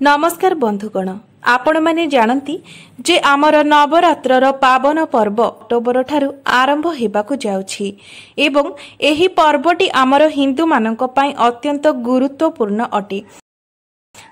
नमस्कार बंधुगण, आपण माने जानती जे आमर नवरात्रर पावन पर्व अक्टोबर ठारू आरंभ हेबाकु जाउछि एवं एही पर्वटी आमर हिंदू मानक पई अत्यंत गुरुत्वपूर्ण अटे।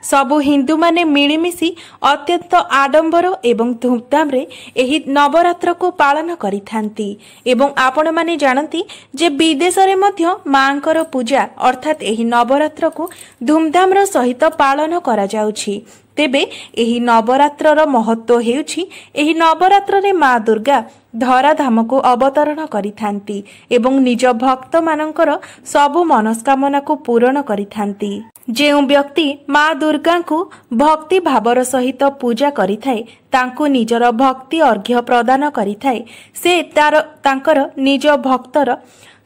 सबु हिंदू माने मिलिमिशि अत्यंत आडंबर एवं धूमधाम रे एही नवरात्र को पालन करिथांती एवं आपण माने जानती जे विदेश रे मध्य मांकर पूजा अर्थात एही नवरात्र को धूमधाम रो सहित पालन करा जाउछि। तेबे एही नवरात्रर महत्व हेउछि एही नवरात्र रे मां दुर्गा धराधाम को अवतरण करिथांती एवं निज भक्त मानकर सबु मनस्कामना को पूर्ण करिथांती। जेउ व्यक्ति मां दुर्गा को भक्ति भावर सहित पूजा करिथाए तांको निजर भक्ति अर्घ्य प्रदान करिथाए से तांकर निज भक्तर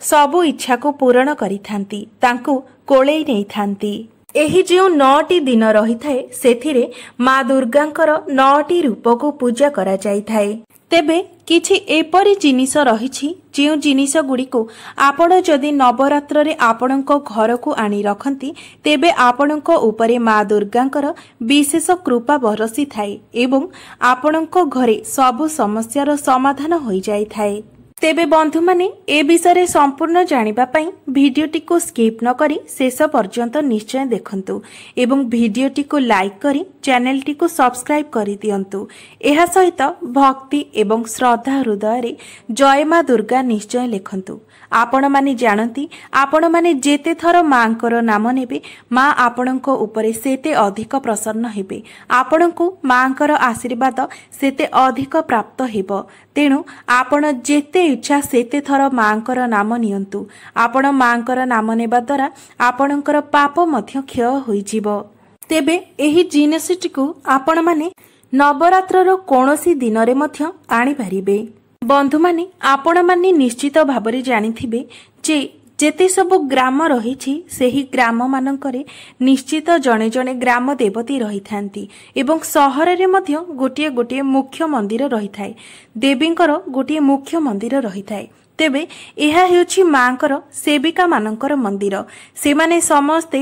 सबु इच्छा को पूर्ण करिथांती, तांको कोळेई नेइथांती। एही जेउ 9टी दिन रहिथाए सेथिरे मां दुर्गांकर 9टी रूप को पूजा करा जाइथाए। तेबे किछि एपरि जिनिस रहिछि जेउ जिनिस गुडी को आपण जदि नवरात्र रे आपणको घर को आनी रखंती तेबे आपणको उपरे मां दुर्गांकर विशेष कृपा बरसी थाए एवं आपणको घरे सबु समस्यार समाधान होई जाई थाए। तेबे बंधु माने ए विषय संपूर्ण जानिबा पई भिडियोटी को स्किप न करी शेष पर्यंत निश्चय देखंतु एवं भिडियोटी को लाइक करी चैनलटी को सब्सक्राइब करी दियंतु। एहा सहित भक्ति एवं श्रद्धा हृदय रे जय मां दुर्गा निश्चय लिखंतु। आपण माने जानती आपण माने जेते थर मांकर नाम नेबे मां आपणको उपरे सेते अधिक प्रसन्न हेबे, आपणको मांकर आशीर्वाद सेते अधिक प्राप्त हेबो। तेणु आपण जेते इच्छा सेते थर मांकर नाम नियंतु। आपण मांकर नाम नेबा द्वारा आपणकर पाप मध्य क्षय होई जिवो। तेबे एही जिनिसटी को आपण माने नवरात्रर कोनोसी दिनरे मध्य आनी पारिबे। बंधु माने आपण माने निश्चित भाबरे जानिथिबे जे जेते सब ग्राम रहिछि सेही ग्राम मानकरे निश्चित जणे जणे ग्राम देवती रहिथांती एवं सहर रे मध्य गोटिए गोटिए मुख्य मंदिर रहिथाय, देवींकर गोटिए मुख्य मंदिर रहिथाय। तेबे एहा हेउछि मांकर सेविका मानकर मंदिर। सेमाने समस्ते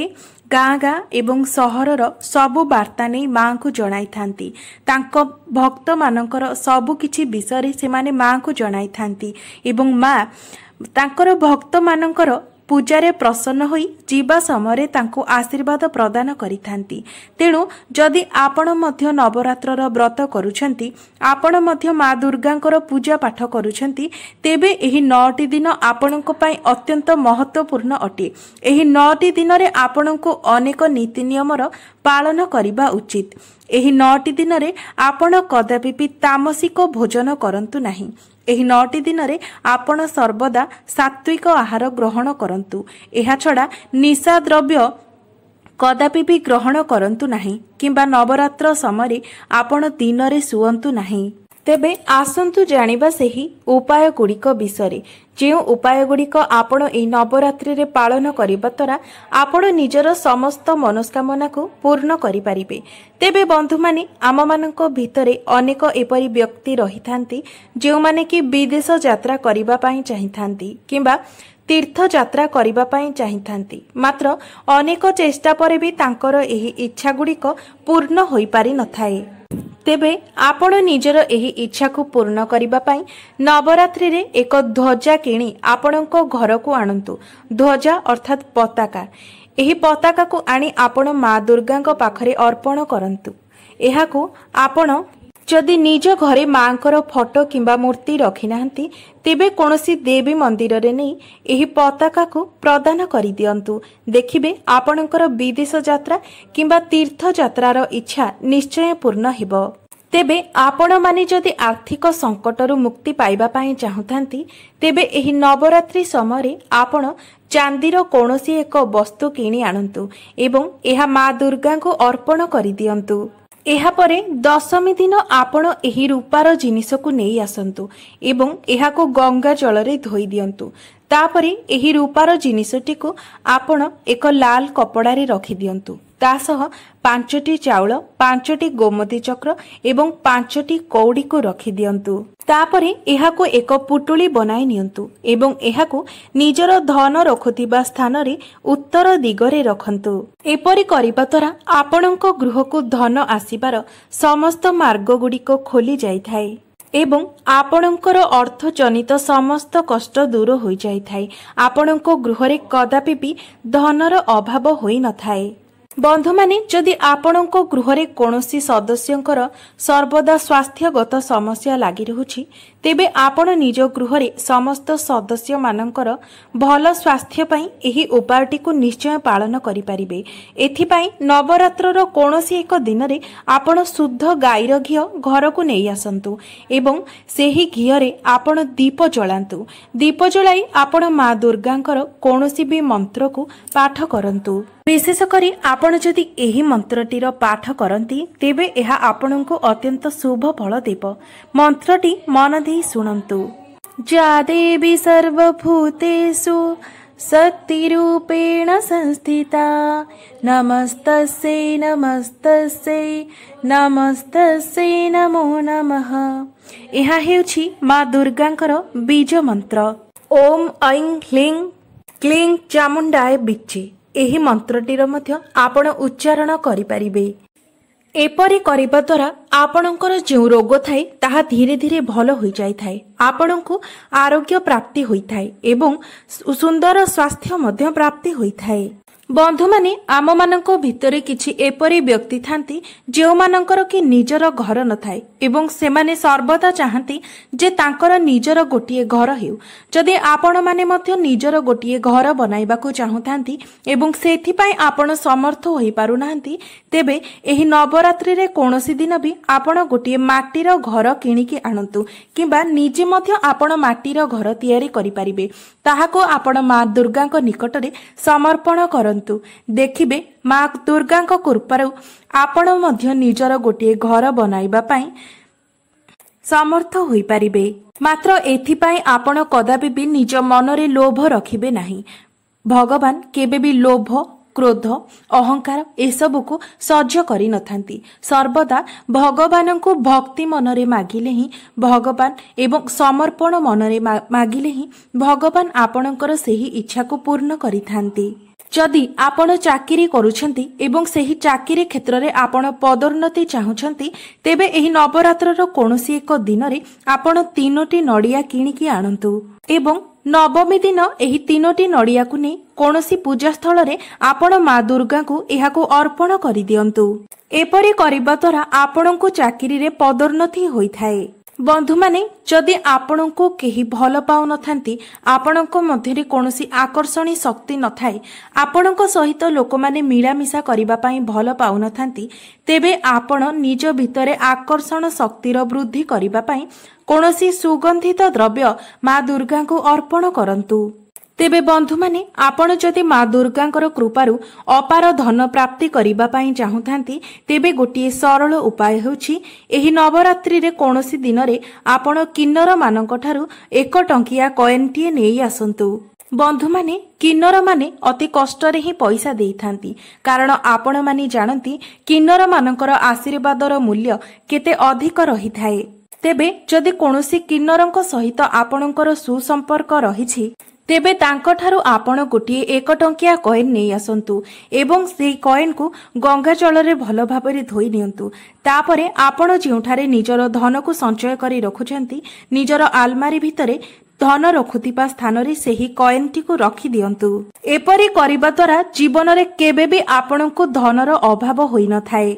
गाँ गाँ एवं सहरर सबु वार्ता नहीं मां को जणाई थांती, तांको भक्त मानकर सबु किछि विषय से माने मां को जणाई थांती एवं मां तांकर भक्त मानकर पूजारे प्रसन्न होई जीवा समय तांको आशीर्वाद प्रदान करिथांती। तेणु जदि आपण मध्य नवरात्रर व्रत करूछंती, आपण मध्य मां दुर्गांकर पूजा पाठ करूछंती, तेबे एही 9टी दिन आपणको पई अत्यंत महत्वपूर्ण अटे। एही 9टी दिन रे आपणको अनेक नीति नियमर पालन करिबा उचित। एही 9टी दिन रे आपण कदापि भी तामसिक भोजन करंतु नाही। एही 9टी दिन रे आपण सर्वदा सात्विक आहार ग्रहण करंतु। एहा छडा निशा द्रव्य कदापि भी ग्रहण करंतु नाही किंबा नवरात्र समय आपण दिन रे सुअंतु नाही। तेबे आसंतु जानिबा सेही उपाय गुड़िक विषय जे उपाय गुड़िक आपण एही नवरात्रि रे पालन करिबा द्वारा आपण निजर समस्त मनोकामना को पूर्ण करि परिबे। तेबे बंधु माने आम मानक भितरे अनेक एपरि व्यक्ति रहिथांती जे माने कि विदेश यात्रा करिबा पई चाहिथांती किंबा तीर्थ यात्रा करिबा पई चाहिथांती, मात्र अनेक चेष्टा परे भी तांकर एही इच्छा गुड़िक पूर्ण होई पारि नथाए। तेबे आपण निजर एही इच्छा को पूर्ण करिबा पई नवरात्रि रे एक ध्वजा किणी आपणको घर को आणंतु। ध्वजा अर्थात पताका। एही पताका को आनी आपण मां दुर्गांको पाखरे अर्पण करंतु। एहा को आपण जदि निज घरे मांकर फोटो किंबा मूर्ति रखि नाहंती तेबे कोनोसी देवी मंदिर रे नै एही पताका को प्रदान करि दियंतु। देखिबे आपणकर विदेश यात्रा किंबा तीर्थ यात्रार इच्छा निश्चय पूर्ण हेबो। तेबे आपण माने जदि आर्थिक संकटरु मुक्ति पाइबा पई चाहुथांती तेबे एही नवरात्रि समय आपण चांदीर कोनोसी एक वस्तु किणी आनंतु एवं एहा मां दुर्गा को अर्पण करि दियंतु। एहा परे दशमी दिन आपण एही रूपार जिनिस को नेई आसंतु एवं एहा को गंगा जल रे धोई दियंतु। तापरे एही रूपार जिनिसटी को आपण एक लाल कपड़ा रे रखि दियंतु। ତା ସହ 5ଟି ଚାଉଳ, 5ଟି ଗୋମତୀ ଚକ୍ର ଏବଂ 5ଟି କଉଡ଼ିକୁ ରଖିଦିଅନ୍ତୁ। ତାପରେ ଏହାକୁ ଏକ ପୁଟୁଳି ବନାଇ ନିଅନ୍ତୁ ଏବଂ ଏହାକୁ ନିଜର ଧନ ରଖୁଥିବା ସ୍ଥାନରେ ଉତ୍ତର ଦିଗରେ ରଖନ୍ତୁ। ଏପରି କରିବା ଦ୍ୱାରା ଆପଣଙ୍କ ଗୃହକୁ ଧନ ଆସିବାର ସମସ୍ତ ମାର୍ଗଗୁଡ଼ିକ ଖୋଲି ଯାଇଥାଏ ଏବଂ ଆପଣଙ୍କର ଅର୍ଥଜନିତ ସମସ୍ତ କଷ୍ଟ ଦୂର ହୋଇଯାଇଥାଏ। ଆପଣଙ୍କ ଗୃହରେ କଦାପି ବି ଧନର ଅଭାବ ହୋଇନଥାଏ। ବନ୍ଧୁମାନେ, ଯଦି ଆପଣଙ୍କ ଗୃହରେ କୌଣସି ସଦସ୍ୟଙ୍କର ସର୍ବଦା ସ୍ୱାସ୍ଥ୍ୟଗତ ସମସ୍ୟା ଲାଗି ରହୁଛି, ତେବେ ଆପଣ ନିଜ ଗୃହରେ ସମସ୍ତ ସଦସ୍ୟମାନଙ୍କର ଭଲ ସ୍ୱାସ୍ଥ୍ୟ ପାଇଁ ଏହି ଉପାୟଟିକୁ ନିଶ୍ଚୟ ପାଳନ କରିପାରିବେ। ଏଥିପାଇଁ ନବରାତ୍ରର କୌଣସି ଏକ ଦିନରେ ଆପଣ ଶୁଦ୍ଧ ଗାଈର ଘିଅ ଘରକୁ ନେଇ ଆସନ୍ତୁ ଏବଂ ସେହି ଘିଅରେ ଆପଣ ଦୀପ ଜଳାନ୍ତୁ। ଦୀପ ଜଳାଇ ଆପଣ ମା ଦୁର୍ଗାଙ୍କର କୌଣସି ବି ମନ୍ତ୍ରକୁ ପାଠ କରନ୍ତୁ। ବିଶେଷ କରି ଆପଣ ଯଦି ଏହି ମନ୍ତ୍ରଟିର ପାଠ କରନ୍ତି, ତେବେ ଏହା ଆପଣଙ୍କୁ ଅତ୍ୟନ୍ତ ଶୁଭ ଫଳ ଦେବ। ମନ୍ତ୍ରଟି ମନ ଦେଇ ଶୁଣନ୍ତୁ। ଯା ଦେବୀ ସର୍ବଭୂତେଷୁ ଶକ୍ତିରୂପେଣ ସଂସ୍ଥିତା ନମସ୍ତସ୍यै ନମସ୍ତସ୍यै ନମସ୍ତସ୍यै ନମୋ ନମଃ। ଏହା ହେଉଛି ମା ଦୁର୍ଗାଙ୍କର ବୀଜ ମନ୍ତ୍ର। ଓମ୍ ଐଂ ହ୍ଲିଂ କ୍ଲିଂ ଚାମୁଣ୍ଡାୟ ବିଚ୍ଛେ। ଏହି ମନ୍ତ୍ରଟିର ମଧ୍ୟ ଆପଣ ଉଚ୍ଚାରଣ କରିପାରିବେ। ଏପରି କରିବା ଦ୍ୱାରା ଆପଣଙ୍କର ଯେଉଁ ରୋଗ ଥାଏ ତାହା ଧୀରେ ଧୀରେ ଭଲ ହୋଇଯାଇଥାଏ। ଆପଣଙ୍କୁ ଆରୋଗ୍ୟ ପ୍ରାପ୍ତି ହୋଇଥାଏ ଏବଂ ସୁନ୍ଦର ସ୍ୱାସ୍ଥ୍ୟ ମଧ୍ୟ ପ୍ରାପ୍ତି ହୋଇଥାଏ। ବନ୍ଧୁମାନେ, ଆମମାନଙ୍କ ଭିତରେ କିଛି ଏପରି ବ୍ୟକ୍ତି ଥାନ୍ତି ଯେଉଁମାନଙ୍କର କି ନିଜର ଘର ନଥାଏ ଏବଂ ସେମାନେ ସର୍ବଦା ଚାହାନ୍ତି ଯେ ତାଙ୍କର ନିଜର ଗୋଟିଏ ଘର ହେଉ। ଯଦି ଆପଣମାନେ ମଧ୍ୟ ନିଜର ଗୋଟିଏ ଘର ବନାଇବାକୁ ଚାହୁଁଥାନ୍ତି ଏବଂ ସେଥିପାଇଁ ଆପଣ ସମର୍ଥ ହୋଇପାରୁନାହାନ୍ତି, ତେବେ ଏହି ନବରାତ୍ରିରେ କୌଣସି ଦିନ ବି ଆପଣ ଗୋଟିଏ ମାଟିର ଘର କିଣିକି ଆଣନ୍ତୁ କିମ୍ବା ନିଜେ ମଧ୍ୟ ଆପଣ ମାଟିର ଘର ତିଆରି କରିପାରିବେ। ତାହାକୁ ଆପଣ ମା ଦୁର୍ଗାଙ୍କ ନିକଟରେ ସମର୍ପଣ କରନ୍ତୁ। ଦେଖିବେ ମା ଦୁର୍ଗାଙ୍କ କୃପାରୁ ଆପଣ ମଧ୍ୟ ନିଜର ଗୋଟିଏ ଘର ବନାଇବା ପାଇଁ ସମର୍ଥ ହୋଇପାରିବେ। ମାତ୍ର ଏଥିପାଇଁ ଆପଣ କଦାପି ବି ନିଜ ମନରେ ଲୋଭ ରଖିବେ ନାହିଁ। ଭଗବାନ କେବେ ବି ଲୋଭ, କ୍ରୋଧ, ଅହଙ୍କାର ଏସବୁକୁ ସହ୍ୟ କରିନଥାନ୍ତି। ସର୍ବଦା ଭଗବାନଙ୍କୁ ଭକ୍ତି ମନରେ ମାଗିଲେ ହିଁ ଭଗବାନ ଏବଂ ସମର୍ପଣ ମନରେ ମାଗିଲେ ହିଁ ଭଗବାନ ଆପଣଙ୍କର ସେହି ଇଚ୍ଛାକୁ ପୂର୍ଣ୍ଣ କରିଥାନ୍ତି। ଯଦି ଆପଣ ଚାକିରି କରୁଛନ୍ତି ଏବଂ ସେହି ଚାକିରି କ୍ଷେତ୍ରରେ ଆପଣ ପଦୋନ୍ନତି ଚାହୁଁଛନ୍ତି, ତେବେ ଏହି ନବରାତ୍ରର କୌଣସି ଏକ ଦିନରେ ଆପଣ 3ଟି ନଡ଼ିଆ କିଣିକି ଆଣନ୍ତୁ ଏବଂ ନବମୀ ଦିନ ଏହି 3ଟି ନଡ଼ିଆକୁ ନେଇ କୌଣସି ପୂଜାସ୍ଥଳରେ ଆପଣ ମା ଦୁର୍ଗାଙ୍କୁ ଏହାକୁ ଅର୍ପଣ କରିଦିଅନ୍ତୁ। ଏପରି କରିବା ଦ୍ୱାରା ଆପଣଙ୍କୁ ଚାକିରିରେ ପଦୋନ୍ନତି ହୋଇଥାଏ। ବନ୍ଧୁମାନେ, ଯଦି ଆପଣଙ୍କୁ କେହି ଭଲ ପାଉନଥାନ୍ତି, ଆପଣଙ୍କ ମଧ୍ୟରେ କୌଣସି ଆକର୍ଷଣୀ ଶକ୍ତି ନଥାଏ, ଆପଣଙ୍କ ସହିତ ଲୋକମାନେ ମିଳାମିଶା କରିବା ପାଇଁ ଭଲ ପାଉନଥାନ୍ତି, ତେବେ ଆପଣ ନିଜ ଭିତରେ ଆକର୍ଷଣ ଶକ୍ତିର ବୃଦ୍ଧି କରିବା ପାଇଁ କୌଣସି ସୁଗନ୍ଧିତ ଦ୍ରବ୍ୟ ମା ଦୁର୍ଗାଙ୍କୁ ଅର୍ପଣ କରନ୍ତୁ। ତେବେ ବନ୍ଧୁମାନେ, ଆପଣ ଯଦି ମା ଦୁର୍ଗାଙ୍କର କୃପାରୁ ଅପାର ଧନ ପ୍ରାପ୍ତି କରିବା ପାଇଁ ଚାହୁଁଥାନ୍ତି, ତେବେ ଗୋଟିଏ ସରଳ ଉପାୟ ହେଉଛି ଏହି ନବରାତ୍ରିରେ କୌଣସି ଦିନରେ ଆପଣ କିନ୍ନରମାନଙ୍କଠାରୁ 1 ଟଙ୍କିଆ କଏନ୍ଟିଏ ନେଇ ଆସନ୍ତୁ। ବନ୍ଧୁମାନେ, କିନ୍ନରମାନେ ଅତି କଷ୍ଟରେ ହିଁ ପଇସା ଦେଇଥାନ୍ତି, କାରଣ ଆପଣମାନେ ଜାଣନ୍ତି କିନ୍ନରମାନଙ୍କର ଆଶୀର୍ବାଦର ମୂଲ୍ୟ କେତେ ଅଧିକ ରହିଥାଏ। ତେବେ ଯଦି କୌଣସି କିନ୍ନରଙ୍କ ସହିତ ଆପଣଙ୍କର ସୁସମ୍ପର୍କ ରହିଛି, ତେବେ ତାଙ୍କଠାରୁ ଆପଣ ଗୋଟିଏ 1 ଟଙ୍କିଆ କଏନ୍ ନେଇ ଆସନ୍ତୁ ଏବଂ ସେହି କଏନ୍କୁ ଗଙ୍ଗା ଜଳରେ ଭଲ ଭାବରେ ଧୋଇ ନିଅନ୍ତୁ। ତାପରେ ଆପଣ ଯେଉଁଠାରେ ନିଜର ଧନକୁ ସଞ୍ଚୟ କରି ରଖୁଛନ୍ତି, ନିଜର ଆଲମାରୀ ଭିତରେ ଧନ ରଖୁଥିବା ସ୍ଥାନରେ ସେହି କଏନ୍ଟିକୁ ରଖିଦିଅନ୍ତୁ। ଏପରି କରିବା ଦ୍ୱାରା ଜୀବନରେ କେବେ ବି ଆପଣଙ୍କୁ ଧନର ଅଭାବ ହୋଇନଥାଏ।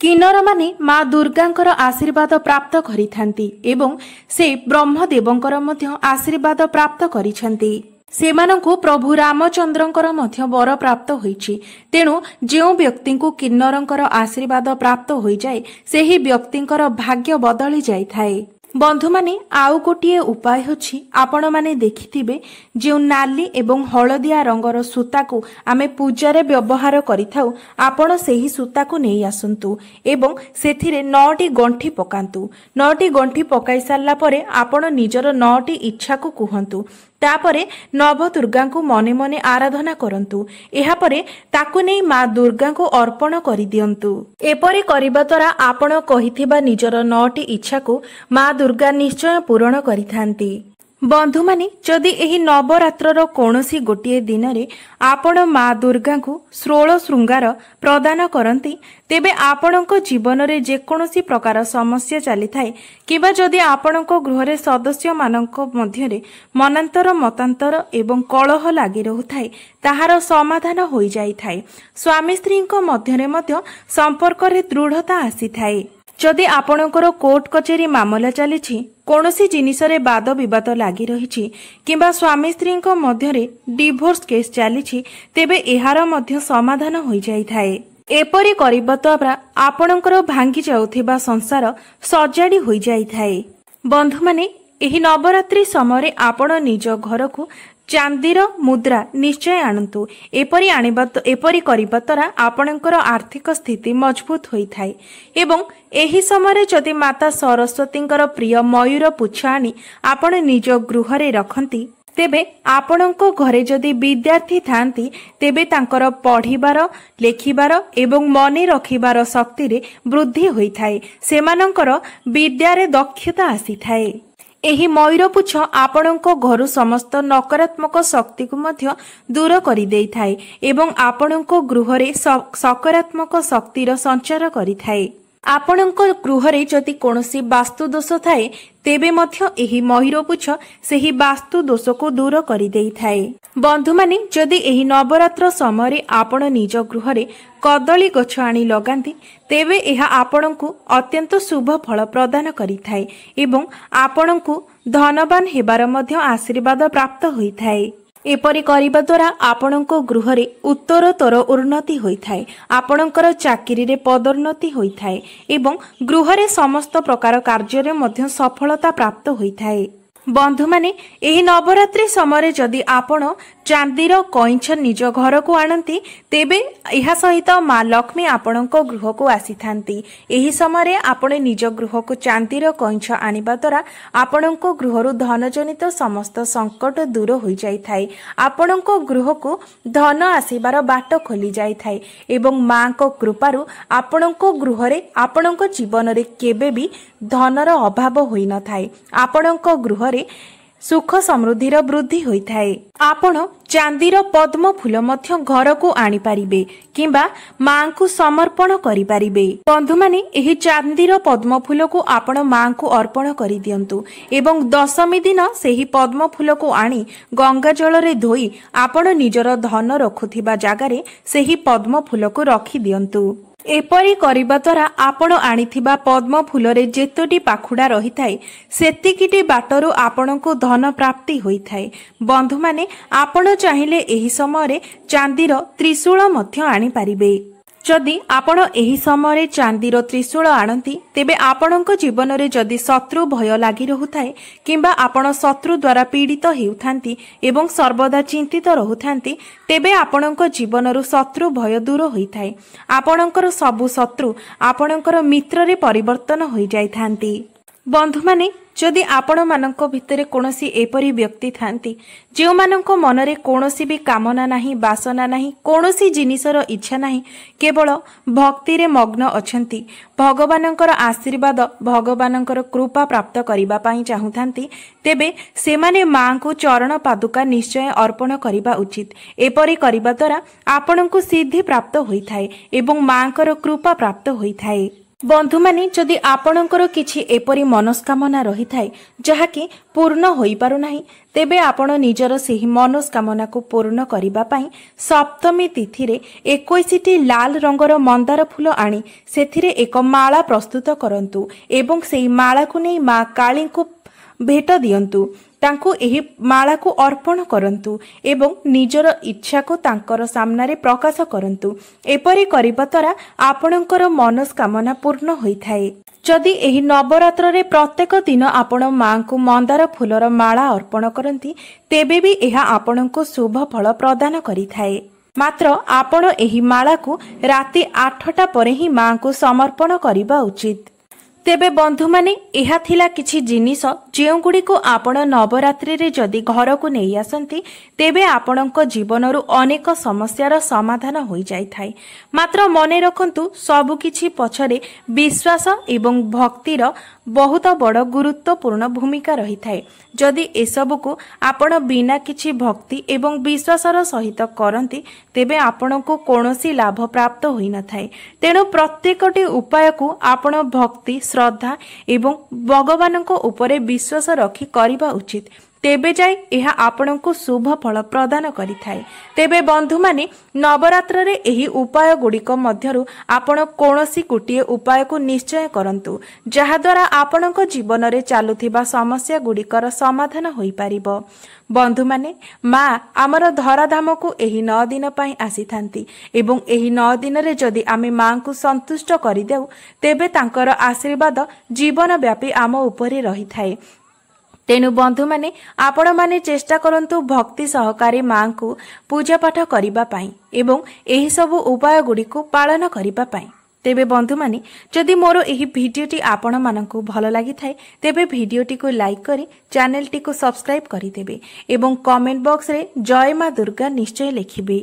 କିନ୍ନରମାନେ ମା ଦୁର୍ଗାଙ୍କର ଆଶୀର୍ବାଦ ପ୍ରାପ୍ତ କରିଥାନ୍ତି ଏବଂ ସେ ବ୍ରହ୍ମଦେବଙ୍କର ମଧ୍ୟ ଆଶୀର୍ବାଦ ପ୍ରାପ୍ତ କରିଛନ୍ତି। ସେମାନଙ୍କୁ ପ୍ରଭୁ ରାମଚନ୍ଦ୍ରଙ୍କର ମଧ୍ୟ ବର ପ୍ରାପ୍ତ ହୋଇଛି। ତେଣୁ ଯେଉଁ ବ୍ୟକ୍ତିଙ୍କୁ କିନ୍ନରଙ୍କର ଆଶୀର୍ବାଦ ପ୍ରାପ୍ତ ହୋଇଯାଏ, ସେହି ବ୍ୟକ୍ତିଙ୍କର ଭାଗ୍ୟ ବଦଳି ଯାଇଥାଏ। ବନ୍ଧୁମାନେ, ଆଉ ଗୋଟିଏ ଉପାୟ ହେଉଛି, ଆପଣମାନେ ଦେଖିଥିବେ ଯେଉଁ ନାଲି ଏବଂ ହଳଦିଆ ରଙ୍ଗର ସୂତାକୁ ଆମେ ପୂଜାରେ ବ୍ୟବହାର କରିଥାଉ, ଆପଣ ସେହି ସୂତାକୁ ନେଇ ଆସନ୍ତୁ ଏବଂ ସେଥିରେ 9ଟି ଗଣ୍ଠି ପକାନ୍ତୁ। 9ଟି ଗଣ୍ଠି ପକାଇ ସାରିଲା ପରେ ଆପଣ ନିଜର 9ଟି ଇଚ୍ଛାକୁ କୁହନ୍ତୁ। तापरे नवदुर्गा को मने मने आराधना करंतु। एहापरे ताकु नै माँ दुर्गा को अर्पण करि दियंतु। एपरि करिबा द्वारा आपण कहिथिबा निजर 9टी इच्छा को माँ दुर्गा निश्चय पूरण करिथांती। बंधु माने जदि एही नवरात्रर कोनोसी गोटिए दिन रे आपण माँ दुर्गा को 16 श्रृंगार प्रदान करंती तेबे आपणको जीवन रे जेकोनोसी प्रकार समस्या चली थाए किबा जदि आपणको गृह रे सदस्य माननको मध्य रे मनांतर मतांतर एवं कलह लागि रहुथाए ताहार समाधान होई जाई थाए। स्वामी स्त्रीको मध्य रे मध्य संपर्क रे दृढ़ता आसी थाए। जदि आपणकर कोर्ट कचेरी मामला चली कौनसी जिनिसरे वाद विवाद लगी रही किंबा स्वामी स्त्री मध्य डिवोर्स केस चली तेबे एहार मध्य समाधान हो जाई थाए। एपरि करिबा द्वारा आपणकर भांगी जाउथिबा संसार सजाड़ी हो जाई थाए। बंधु माने एही नवरात्रि समय आपण निज घर को चांदीर मुद्रा निश्चय आणंतु। एपरि करिबा द्वारा आपणकर आर्थिक स्थिति मजबूत होई थाए एवं एही समय जदि माता सरस्वतींकर प्रिय मयूर पुच्छ आनी आपण निज गृह रे रखंती तेबे आपणको घरे जदि विद्यार्थी थांती तेबे तांकर पढ़िबार लेखिबार एवं मने रखिबार शक्ति रे वृद्धि होई थाए। सेमानंकर विद्यारे दक्षता आसी थाए। एही मयूरपुच्छ आपणको घरु समस्त नकारात्मक शक्ति को मध्य दूर करि देई थाए एवं आपणको गृह रे सकारात्मक शक्तिर संचार करि थाए। आपणको गृह रे जदि कोनोसी वास्तु दोष थाए तेबे मध्य एही मयूरपुच्छ सेही वास्तु दोष को दूर करि देई थाए। बंधु माने जदि एही नवरात्र समय आपण निज गृह रे कदली गछ आनी लगांती तेबे एहा आपणको अत्यंत शुभ फल प्रदान करि थाए एवं आपणको धनवान हेबार मध्य आशीर्वाद प्राप्त होई थाए। एपरि करिबा द्वारा आपणको गृह रे उत्तरोत्तर उन्नति होई थाए। आपणकर चाकरी रे पदोन्नति होई थाए एवं गृह रे समस्त प्रकार कार्य रे मध्य सफलता प्राप्त होई थाए। बंधु माने एही नवरात्रि समय जदि आपण चांदीर कइंछ निज घर को आणंती तेबे एहा सहित माँ लक्ष्मी आपणको गृह को आसी थांती। एही समय आपण निज गृह को चांदीर कइंछ आनिबा द्वारा आपणको गृहरु धन जनित समस्त संकट दूर होई जाई थाए। आपणको गृह को धन आसीबार बाट खोली जाई थाए एवं माँ को कृपारु आपणको गृह रे आपणको जीवन रे केबे भी धनर अभाव होई न थाए। आपणको गृह रे सुख समृद्धिर वृद्धि होई थाए। आपण चांदीर पद्म फूल मध्य घर को आनी पारिबे किंबा मां को समर्पण करि पारिबे। बंधु माने एही चांदीर पद्म फूल को आपण मां को अर्पण करि दियंतु एवं दशमी दिन सेही पद्म फूल को आनी गंगा जल रे धोई आपण निजर धन रखुथिबा जागारे सेही पद्म फूल को रखि दियंतु। एपरि करिबा द्वारा आपण आनिथिबा पद्म फूल रे जेतोटी पाखुडा रही थाए सेतिकिटी बाटरू आपणको धन प्राप्ति होई थाए। बंधु माने आपण चाहिले एही समय रे चांदीर त्रिशूल मध्य आनी पारिबे। जदि आपण एही समय चांदीर त्रिशूल आणंती तेबे आपणको जीवन रे जदि शत्रु भय लागि रहुथाए किंबा आपण शत्रु द्वारा पीड़ित हेउथांती एवं सर्वदा चिंतित रहुथांती तेबे आपणको जीवनरु शत्रु भय दूर होई थाए। आपणकर सबु शत्रु आपणकर मित्र रे परिवर्तन होई जाई थांती। बंधु माने जदि आपण मानक भितरे कोनोसी एपरि व्यक्ति थांती जो मानक मनरे कोनोसी भी कामना नाही वासना नाही कोनोसी जिनिसर इच्छा नाही केवल भक्ति रे मग्न अछंती भगवानकर आशीर्वाद भगवानकर कृपा प्राप्त करिबा पई चाहुथांती तेबे सेमाने मां को चरण पादुका निश्चय अर्पण करिबा उचित। एपरि करिबा द्वारा आपणको सिद्धि प्राप्त होई थाए एवं मांकर कृपा प्राप्त होई थाए। बंधु माने जदि आपणकर किछि एपरि मनस्कामना रही थाए जहाकि पूर्ण होई पारु नाही तेबे आपण निजर सेही मनस्कामना को पूर्ण करिबा पई सप्तमी तिथि रे 21टी लाल रंगर मंदार फूल आनी सेथिरे एक माला प्रस्तुत करंतु एवं सेही माला को नै मां काली को भेट दियंतु तांको एही माला को अर्पण करंतु एवं निजर इच्छा को तांकर सामना रे प्रकाश करंतु। एपरि करिबा द्वारा आपणकर मनस्कामना पूर्ण होई थाए। जदि एही नवरात्र रे प्रत्येक दिन आपण मां को मंदार फूलर माला अर्पण करंती तेबे भी एहा आपणको शुभ फल प्रदान करि थाए। मात्र आपण एही माला को राति 8टा परे ही मां को समर्पण करिबा उचित। तेबे बंधु माने एहा थिला किछि जिनिस ଯେଉଁଗୁଡ଼ିକୁ ଆପଣ ନବରାତ୍ରିରେ ଯଦି ଘରକୁ ନେଇ ଆସନ୍ତି ତେବେ ଆପଣଙ୍କ ଜୀବନରୁ ଅନେକ ସମସ୍ୟାର ସମାଧାନ ହୋଇଯାଇଥାଏ। ମାତ୍ର ମନେ ରଖନ୍ତୁ, ସବୁକିଛି ପଛରେ ବିଶ୍ୱାସ ଏବଂ ଭକ୍ତିର ବହୁତ ବଡ଼ ଗୁରୁତ୍ୱପୂର୍ଣ୍ଣ ଭୂମିକା ରହିଥାଏ। ଯଦି ଏସବୁକୁ ଆପଣ ବିନା କିଛି ଭକ୍ତି ଏବଂ ବିଶ୍ୱାସର ସହିତ କରନ୍ତି ତେବେ ଆପଣଙ୍କୁ କୌଣସି ଲାଭ ପ୍ରାପ୍ତ ହୋଇନଥାଏ। ତେଣୁ ପ୍ରତ୍ୟେକଟି ଉପାୟକୁ ଆପଣ ଭକ୍ତି, ଶ୍ରଦ୍ଧା ଏବଂ ଭଗବାନଙ୍କ ଉପରେ ବିଶ୍ୱାସ ରଖି କରିବା ଉଚିତ। ତେବେ ଯାଇ ଏହା ଆପଣଙ୍କୁ ଶୁଭ ଫଳ ପ୍ରଦାନ କରିଥାଏ। ତେବେ ବନ୍ଧୁମାନେ, ନବରାତ୍ରରେ ଏହି ଉପାୟ ଗୁଡ଼ିକ ମଧ୍ୟରୁ ଆପଣ କୌଣସି ଗୋଟିଏ ଉପାୟକୁ ନିଶ୍ଚୟ କରନ୍ତୁ, ଯାହାଦ୍ୱାରା ଆପଣଙ୍କ ଜୀବନରେ ଚାଲୁଥିବା ସମସ୍ୟା ଗୁଡ଼ିକର ସମାଧାନ ହୋଇପାରିବ। ବନ୍ଧୁମାନେ, ମା ଆମର ଧରାଧାମକୁ ଏହି 9 ଦିନ ପାଇଁ ଆସିଥାନ୍ତି ଏବଂ ଏହି 9 ଦିନରେ ଯଦି ଆମେ ମାଙ୍କୁ ସନ୍ତୁଷ୍ଟ କରିଦେଉ ତେବେ ତାଙ୍କର ଆଶୀର୍ବାଦ ଜୀବନ ବ୍ୟାପୀ ଆମ ଉପରେ ରହିଥାଏ। ତେଣୁ ବନ୍ଧୁମାନେ, ଆପଣମାନେ ଚେଷ୍ଟା କରନ୍ତୁ ଭକ୍ତି ସହକାରେ ମାଙ୍କୁ ପୂଜାପାଠ କରିବା ପାଇଁ ଏବଂ ଏହିସବୁ ଉପାୟ ଗୁଡ଼ିକୁ ପାଳନ କରିବା ପାଇଁ। ତେବେ ବନ୍ଧୁମାନେ, ଯଦି ମୋର ଏହି ଭିଡ଼ିଓଟି ଆପଣମାନଙ୍କୁ ଭଲ ଲାଗିଥାଏ ତେବେ ଭିଡ଼ିଓଟିକୁ ଲାଇକ୍ କରି ଚ୍ୟାନେଲଟିକୁ ସବସ୍କ୍ରାଇବ୍ କରିଦେବେ ଏବଂ କମେଣ୍ଟ ବକ୍ସରେ ଜୟ ମା ଦୁର୍ଗା ନିଶ୍ଚୟ ଲେଖିବେ।